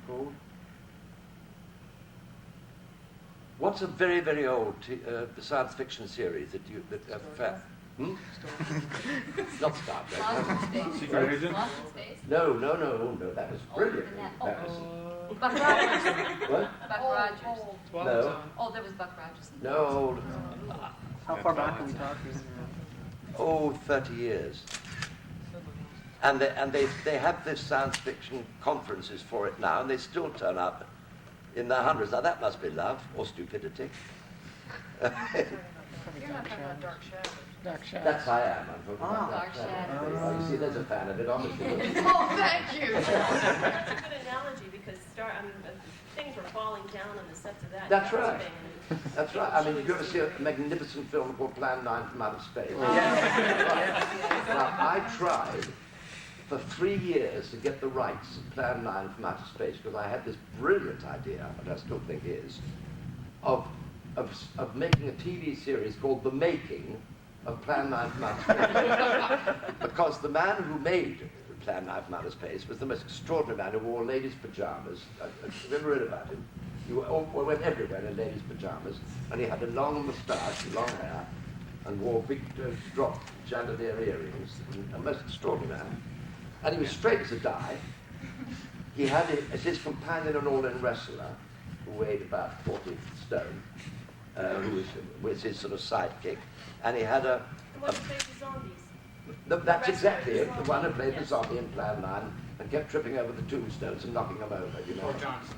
called? What's a very, very old science fiction series that you not Star Trek. Lost in Space. Secret Agent? Lost in Space. No, that was brilliant. Older than that. Buck Rogers. What? Buck Rogers. No. Oh, there was Buck Rogers. No. How far back are we talking? Oh, 30 years. And they have this science fiction conferences for it now, and they still turn up in their hundreds. Now that must be love or stupidity. You're not talking about Dark Shadows. Dark Shadows. That's I am. I'm talking about Dark Shadows. Oh, you see, there's a fan of it, obviously. Oh, thank you. It's a good analogy because things were falling down on the sets of that. That's and right. everything, and That's right. I mean, did you ever see a magnificent film called Plan 9 from Outer Space? Now, I tried for 3 years to get the rights of Plan 9 from Outer Space because I had this brilliant idea, and I still think is, of making a TV series called The Making of Plan 9 from Outer Space. Because the man who made Plan 9 from Outer Space was the most extraordinary man who wore ladies' pajamas. I've never read about him. He went everywhere in ladies' pajamas, and he had a long moustache, long hair, and wore big drop chandelier earrings. A most extraordinary man. And he was straight as a die. He had as his companion an all-in wrestler who weighed about 40 stone, who was his sort of sidekick. And he had the one who played the zombies. That's exactly it. The one who played the zombie in Plan 9 and kept tripping over the tombstones and knocking them over, you know. Tor Johnson.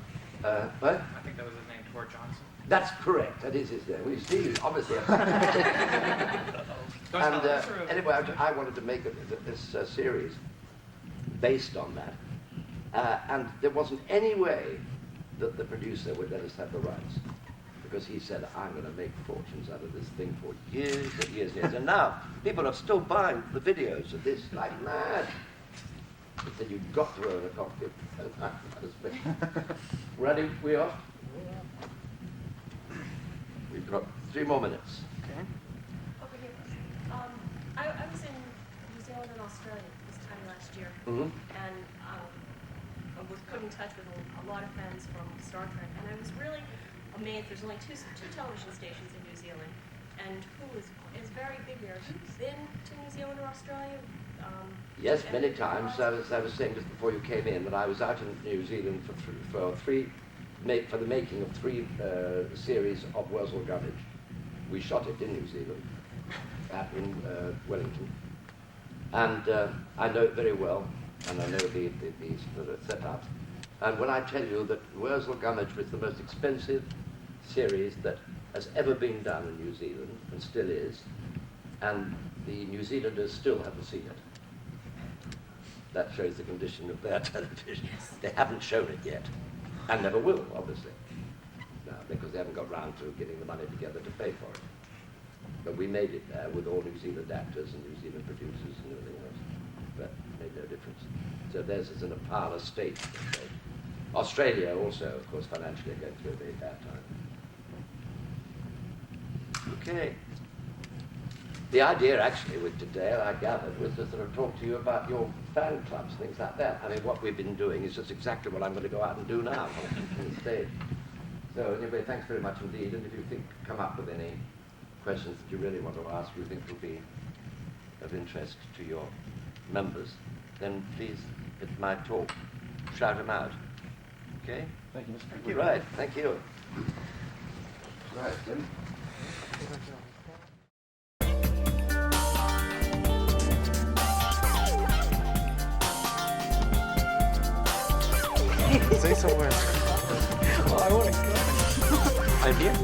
What? I think that was his name, Tor Johnson. That's correct. That is his name. Well, you see, obviously. And anyway, I wanted to make this series based on that. And there wasn't any way that the producer would let us have the rights. Because he said, I'm going to make fortunes out of this thing for years and years and years. And now, people are still buying the videos of this like mad. He said, you've got to own a copy. Ready? We off? We've got 3 more minutes. Okay. Over here. I was in New Zealand and Australia this time last year, Mm-hmm. and I was put in touch with a lot of fans from Star Trek, and I was really amazed. There's only two television stations in New Zealand, and who is very big there. Have you been to New Zealand or Australia? Yes, many times. I was saying just before you came in that I was out in New Zealand for the making of 3 series of Wurzel Gummidge. We shot it in New Zealand, in Wellington, and I know it very well, and I know the setup. And when I tell you that Wurzel Gummidge was the most expensive series that has ever been done in New Zealand, and still is, and the New Zealanders still haven't seen it. That shows the condition of their television. They haven't shown it yet, and never will, obviously, no, because they haven't got round to getting the money together to pay for it. But we made it there with all New Zealand actors and New Zealand producers and everything else. But it made no difference. So theirs is in a parlour state. Australia also, of course, financially going through a very bad time. Okay. The idea, actually, with today, I gathered, was to sort of talk to you about your fan clubs, things like that. I mean, what we've been doing is just exactly what I'm going to go out and do now on the stage. So, anyway, thanks very much indeed. And if you come up with any questions that you really want to ask, you think will be of interest to your members, then please, at my talk, shout them out. Okay? Thank you, Mr. Thank you. Right, thank you. Right, Tim. Say somewhere. Oh, I want to go. I'm here.